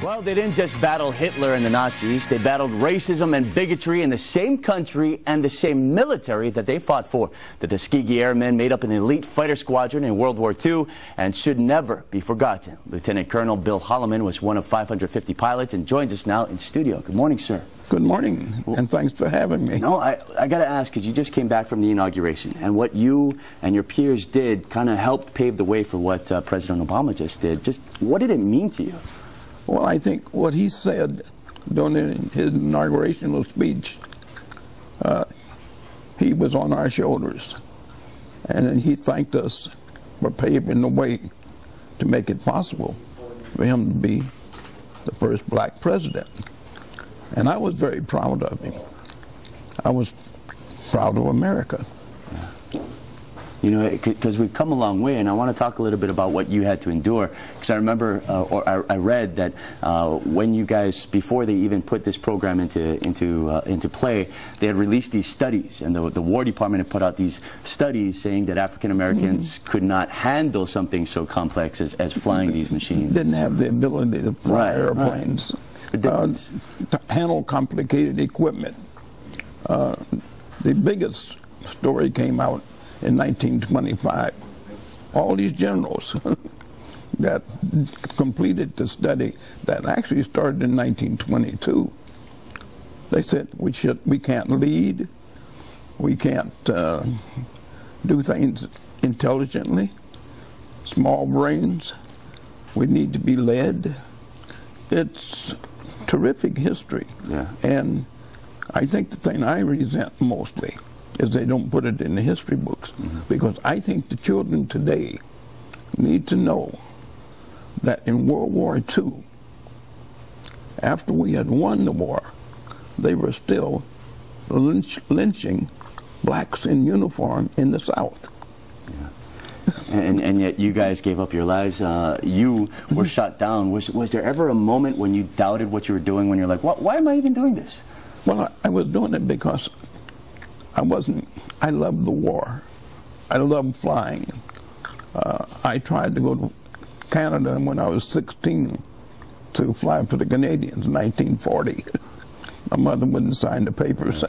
Well, they didn't just battle Hitler and the Nazis. They battled racism and bigotry in the same country and the same military that they fought for. The Tuskegee Airmen made up an elite fighter squadron in World War II and should never be forgotten. Lieutenant Colonel Bill Holloman was one of 550 pilots and joins us now in studio. Good morning, sir. Good morning, and thanks for having me. No, I got to ask, because you just came back from the inauguration, and what you and your peers did kind of helped pave the way for what President Obama just did. Just what did it mean to you? Well, I think what he said during his inaugurational speech, he was on our shoulders, and then he thanked us for paving the way to make it possible for him to be the first black president. And I was very proud of him. I was proud of America. You know, because we've come a long way, and I want to talk a little bit about what you had to endure. Because I remember, or I read that when you guys, before they even put this program into play, they had released these studies, and the War Department had put out these studies saying that African Americans could not handle something so complex as flying these machines. Didn't have the ability to fly airplanes, to handle complicated equipment. The biggest story came out in 1925. All these generals that completed the study that actually started in 1922, they said we can't lead, we can't do things intelligently, small brains, we need to be led. It's terrific history. Yeah. And I think the thing I resent mostly is they don't put it in the history books, because I think the children today need to know that in World War II, after we had won the war, they were still lynching blacks in uniform in the South. Yeah. And yet you guys gave up your lives. You were shot down. Was there ever a moment when you doubted what you were doing, when you're like, why am I even doing this? Well, I was doing it because I loved the war. I loved flying. I tried to go to Canada when I was 16 to fly for the Canadians in 1940. My mother wouldn't sign the papers.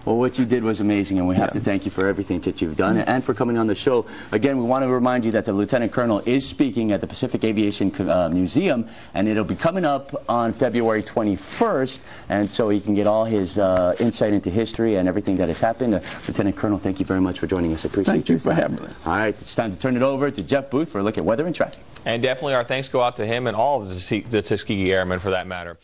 Well, what you did was amazing, and we have to thank you for everything that you've done and for coming on the show. Again, we want to remind you that the Lieutenant Colonel is speaking at the Pacific Aviation Museum, and it'll be coming up on February 21st, and so he can get all his insight into history and everything that has happened. Lieutenant Colonel, thank you very much for joining us. I appreciate it. Thank you for having me. All right, it's time to turn it over to Jeff Booth for a look at weather and traffic. And definitely our thanks go out to him and all of the Tuskegee Airmen for that matter.